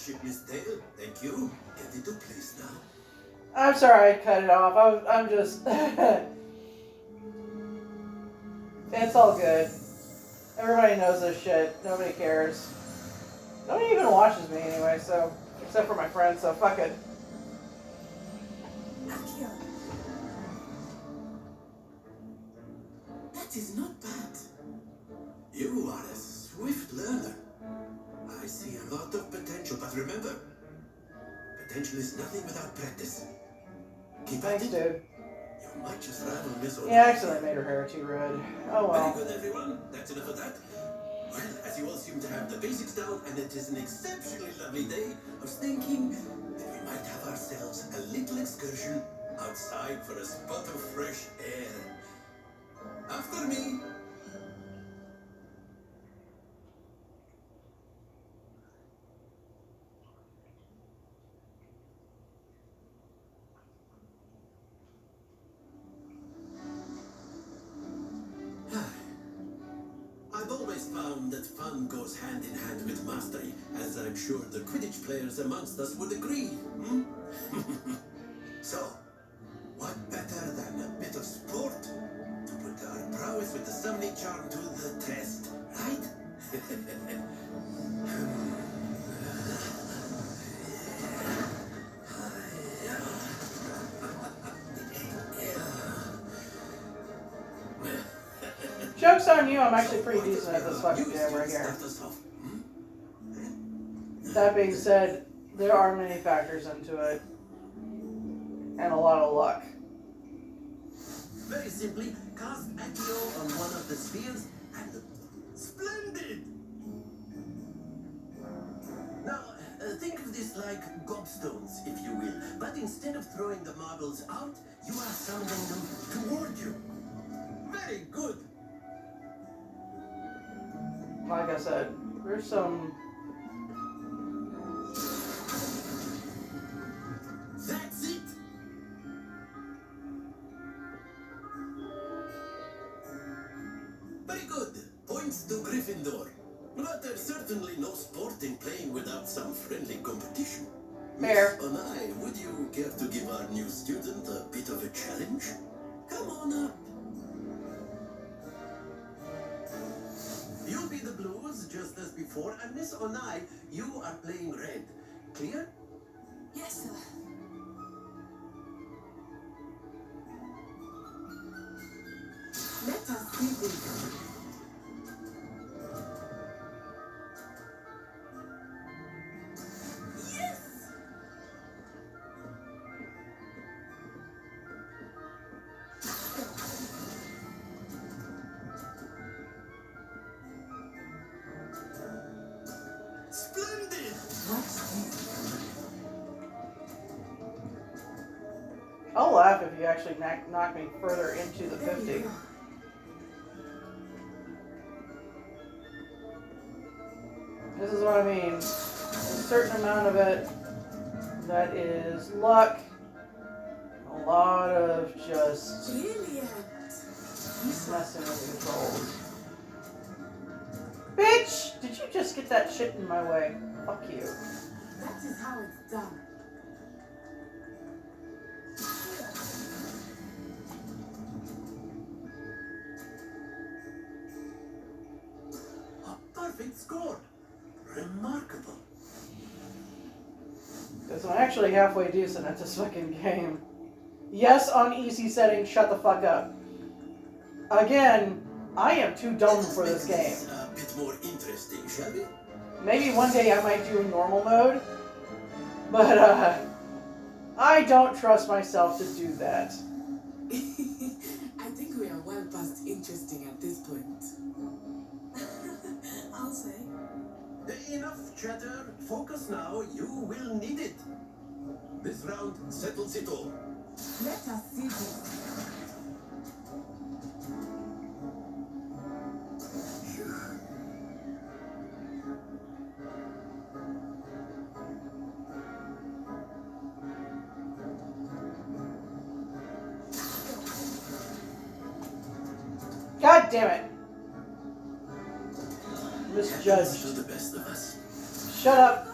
ship, Miss Dale. Thank you. Get into place now. I'm sorry I cut it off. I'm just... It's all good. Everybody knows this shit. Nobody cares. Nobody even watches me anyway, so... Except for my friends, so fuck it. Akio. That is not bad. You are a swift learner. I see a lot of potential, but remember, potential is nothing without practice. Keep at Thanks, it. dude. You might just rival Miss O'Neill. Yeah, I accidentally made her hair too red. Oh well. Very good, everyone. That's enough of that. Well, as you all seem to have the basics down, and it is an exceptionally lovely day, I was thinking that we might have ourselves a little excursion outside for a spot of fresh air. After me. I've always found that fun goes hand in hand with mastery, as I'm sure the Quidditch players amongst us would agree. So, what better than a bit of sport to put our prowess with the summoning charm to the test, right? Joke's on you, I'm actually pretty decent at this fucking game right here. That being said, there are many factors into it. And a lot of luck. Very simply, cast Accio on one of the spheres and... Splendid! Now, think of this like gobstones, if you will. But instead of throwing the marbles out, you are summoning them toward you. Very good! Like I said, there's some... That's it! Very good. Points to Gryffindor. But there's certainly no sport in playing without some friendly competition. Fair. Miss Onai, would you care to give our new student a bit of a challenge? Come on up. You'll be the blues just as before, and Miss Onai, you are playing red. Clear? Yes, sir. Let us see this. Yes! Splendid! Watch this. I'll laugh if you actually knock me further into the There you 50. go. This is what I mean. There's a certain amount of it that is luck. A lot of just Brilliant. messing with the controls. Bitch! Did you just get that shit in my way? Fuck you. That is how it's done. A perfect score. Remarkable. Because I'm actually halfway decent at this fucking game. Yes, on easy settings, shut the fuck up. Again, I am too dumb for this game. A bit more interesting, shall we? Maybe one day I might do normal mode, but I don't trust myself to do that. I think we are well past interesting at this point. I'll say. Enough chatter. Focus now. You will need it. This round settles it all. Let us see this. God damn it. Happens Misjudged. to the best of us. Shut up.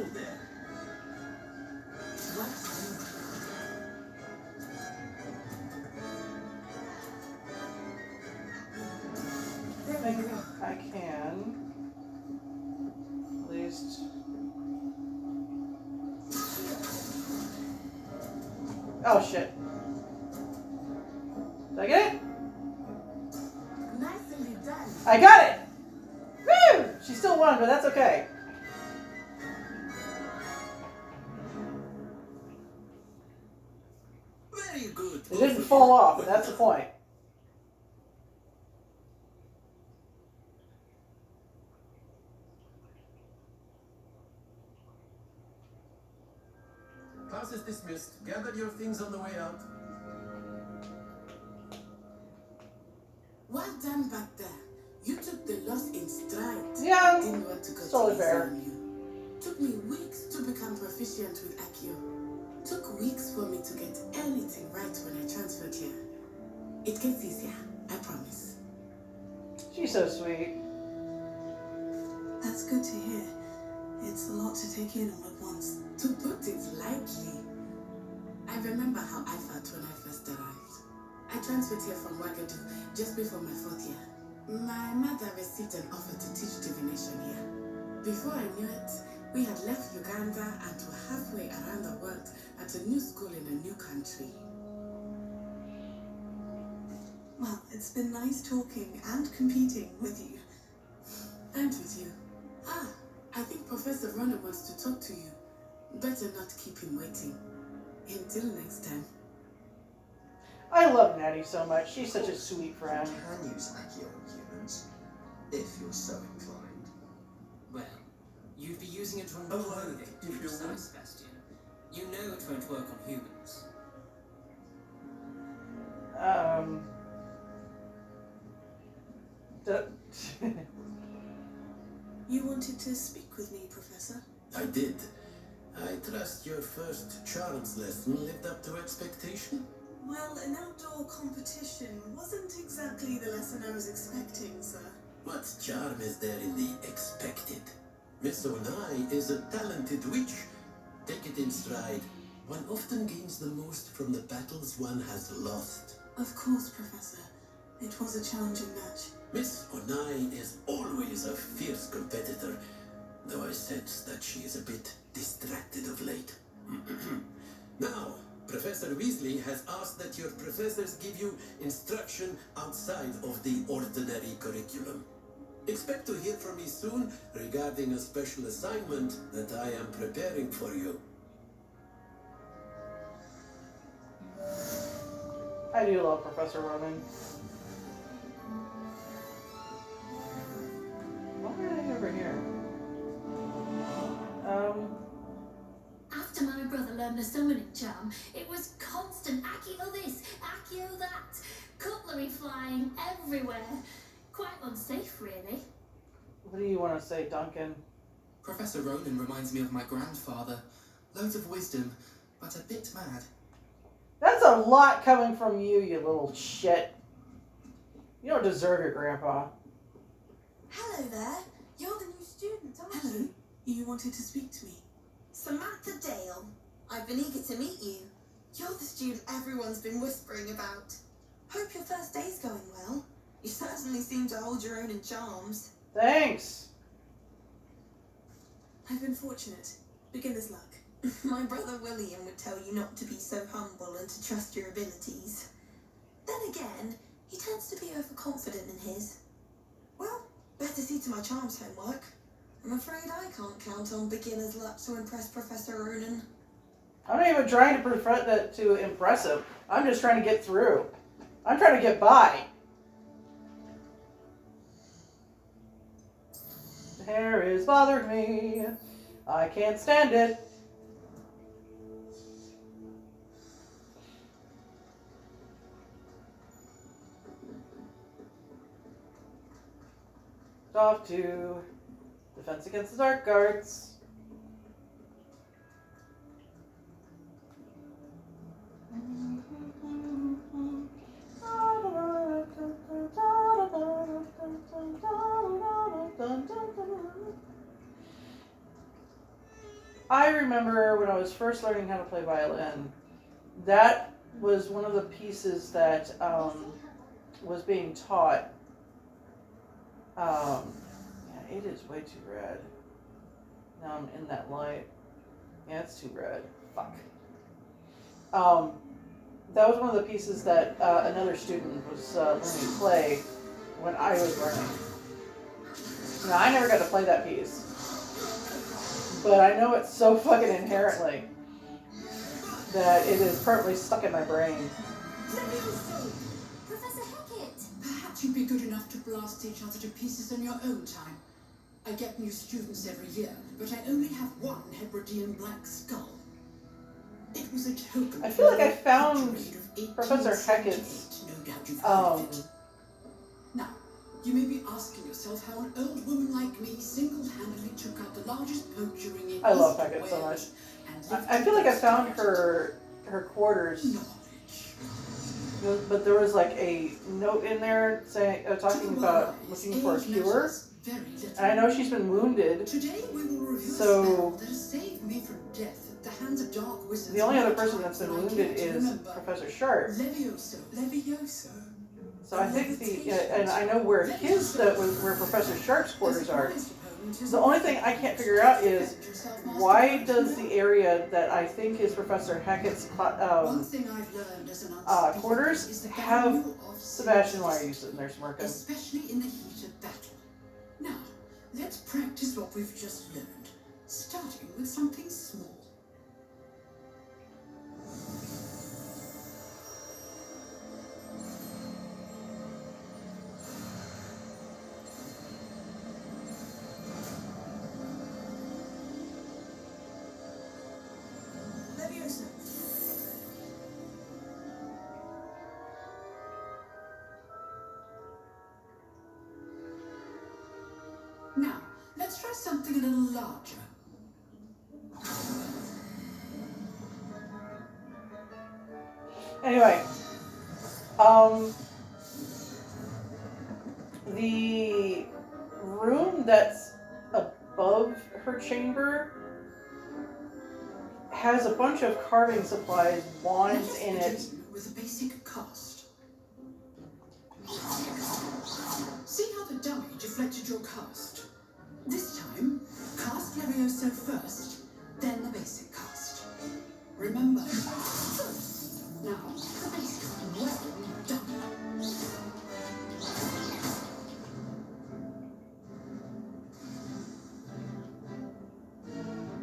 hold there. What? I think I can. At least. Oh shit. Did I get it? Nicely done. I got it! Woo! She still won, but that's okay. Very good. It didn't fall off, and that's the point. Class is dismissed. Gather your things on the way out. Well done back there. You took the loss in stride. Yeah, Didn't want to go totally too easy fair. on you. Took me weeks to become proficient with Accio. Took weeks for me to get anything right when I transferred here. It gets easier, I promise. She's so sweet. That's good to hear. It's a lot to take in all at once. To put it lightly, I remember how I felt when I first arrived. I transferred here from Wagadu just before my 4th year. My mother received an offer to teach divination here. Before I knew it, we had left Uganda and were halfway around the world at a new school in a new country. Well, it's been nice talking and competing with you. And with you. Ah, I think Professor Ronan wants to talk to you. Better not keep him waiting. Until next time. I love Natty so much. She's such a sweet friend. Can use Accio on humans, if you're so inclined. Well, you'd be using it on Oh, clothing, if to you be precise, Sebastian. You know it won't work on humans. You wanted to speak with me, Professor? I did. I trust your first charms lesson lived up to expectation. Well, an outdoor competition wasn't exactly the lesson I was expecting, sir. What charm is there in the expected? Miss Onai is a talented witch. Take it in stride. One often gains the most from the battles one has lost. Of course, Professor. It was a challenging match. Miss Onai is always a fierce competitor, though I sense that she is a bit distracted of late. Now, Professor Weasley has asked that your professors give you instruction outside of the ordinary curriculum. Expect to hear from me soon regarding a special assignment that I am preparing for you. I do love Professor Ronan. What are they over here? After my brother learned the summoning charm, it was constant Accio this, Accio that, cutlery flying everywhere. Quite unsafe, really. What do you want to say, Duncan? Professor Ronan reminds me of my grandfather. Loads of wisdom, but a bit mad. That's a lot coming from you, you little shit. You don't deserve your grandpa. Hello there. You're the new student, aren't Hello. you? You wanted to speak to me. Samantha Dale. I've been eager to meet you. You're the student everyone's been whispering about. Hope your first day's going well. You certainly seem to hold your own in charms. Thanks. I've been fortunate. Beginner's luck. My brother William would tell you not to be so humble and to trust your abilities. Then again, he tends to be overconfident in his. Well, better see to my charms homework. I'm afraid I can't count on beginner's luck to impress Professor Ronan. I'm not even trying to impress him. I'm just trying to get through. I'm trying to get by. The hair is bothering me. I can't stand it. Off to Defense Against the Dark Guards. I remember when I was first learning how to play violin, that was one of the pieces that was being taught. Yeah, it is way too red. Now I'm in that light. Yeah, it's too red. Fuck. That was one of the pieces that another student was learning to play when I was learning. Now, I never got to play that piece. But I know it so fucking inherently that it is permanently stuck in my brain. Professor Hackett! Perhaps you'd be good enough to blast each other to pieces in your own time. I get new students every year, but I only have one Hebridean black skull. It was a token. I feel like I found Professor Hackett's. No doubt you've heard of it. Now, you may be asking yourself how an old woman like me single-handedly took out the largest poacher ring in I love East Hackett so much. Wales and I feel like I found her quarters, but there was like a note in there saying talking about looking for a cure. And I know she's been wounded. Today we will review So a spell that has saved me from death at the hands of dark wizards. the only other person that's been wounded is Professor Sharp. Levioso. Levioso. So I think and I know where where Professor Sharp's quarters are. The only thing I can't figure out is why does the area that I think is Professor Hackett's quarters have Sebastian? Why are you sitting there smirking? Especially in the heat of battle. Now, let's practice what we've just learned, starting with something small. Leviosa. Now, let's try something a little larger. Anyway, the room that's above her chamber has a bunch of carving supplies, wands in it. With a basic cast. See how the dummy deflected your cast? This time, cast Levioso first, then the basic cast. Remember, first. Now, the basic. Well done.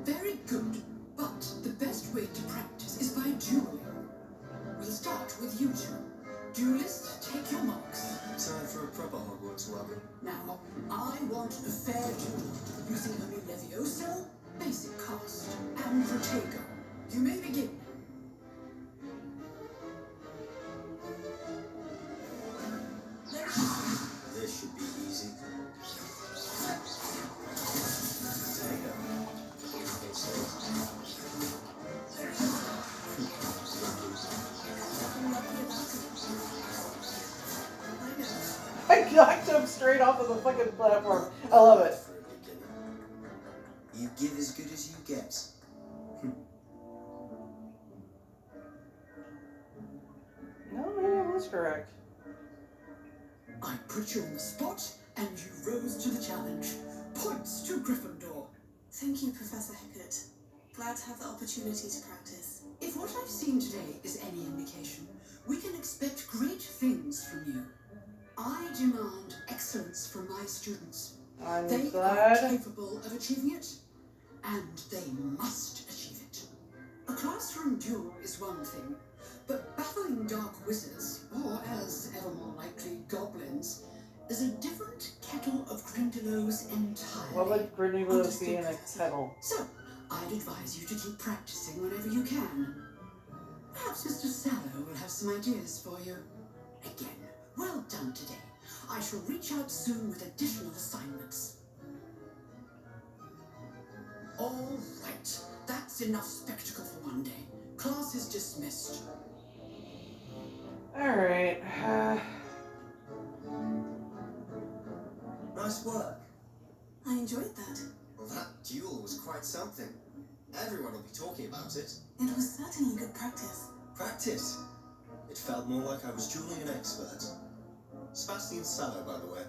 Very good, but the best way to practice is by dueling. We'll start with you two. Duelist, take your marks. Time for a proper Hogwarts welcome. Now, I want a fair duel, using only Levioso, basic cast, and Protego. You may begin. This should be easy. I knocked him straight off of the fucking platform. I love it. For a beginner. You give as good as you get. No, maybe I was correct. I put you on the spot, and you rose to the challenge. Points to Gryffindor. Thank you, Professor Hackett. Glad to have the opportunity to practice. If what I've seen today is any indication, we can expect great things from you. I demand excellence from my students. I'm They are glad. capable of achieving it, and they must achieve it. A classroom duel is one thing, but battling dark wizards, or as ever more likely, goblins, is a different kettle of Grindylows entirely. What would Grindylows be in a Understood, kettle? So, I'd advise you to keep practicing whenever you can. Perhaps Mr. Sallow will have some ideas for you. Again, well done today. I shall reach out soon with additional assignments. All right, that's enough spectacle for one day. Class is dismissed. Alright. Nice work. I enjoyed that. Well, that duel was quite something. Everyone will be talking about it. It was certainly good practice. Practice? It felt more like I was dueling an expert. Sebastian Sallow, by the way.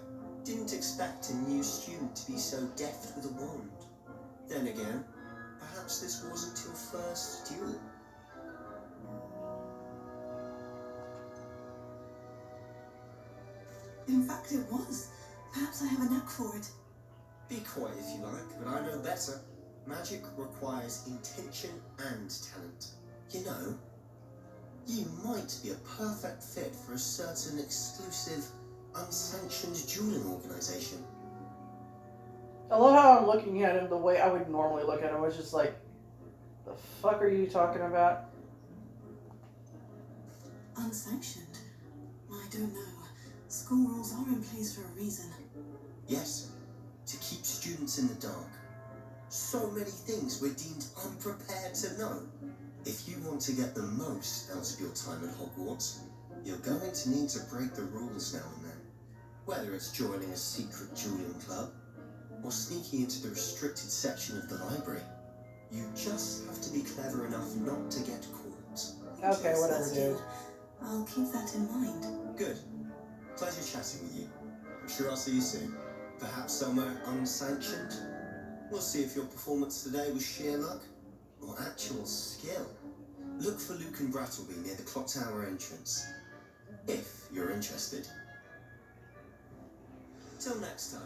Didn't expect a new student to be so deft with a wand. Then again, perhaps this wasn't your first duel. In fact, it was. Perhaps I have a knack for it. Be quiet if you like, but I know better. Magic requires intention and talent. You know, you might be a perfect fit for a certain exclusive, unsanctioned dueling organization. I love how I'm looking at him the way I would normally look at him, which is like, the fuck are you talking about? Unsanctioned? I don't know. School rules are in place for a reason. Yes, to keep students in the dark. So many things we're deemed unprepared to know. If you want to get the most out of your time at Hogwarts, you're going to need to break the rules now and then. Whether it's joining a secret dueling club, or sneaking into the restricted section of the library, you just have to be clever enough not to get caught. Okay, Yes, whatever, that's dude. good. I'll keep that in mind. Good. Pleasure chatting with you. I'm sure I'll see you soon. Perhaps somewhere unsanctioned? We'll see if your performance today was sheer luck or actual skill. Look for Luke and Brattleby near the clock tower entrance, if you're interested. Till next time.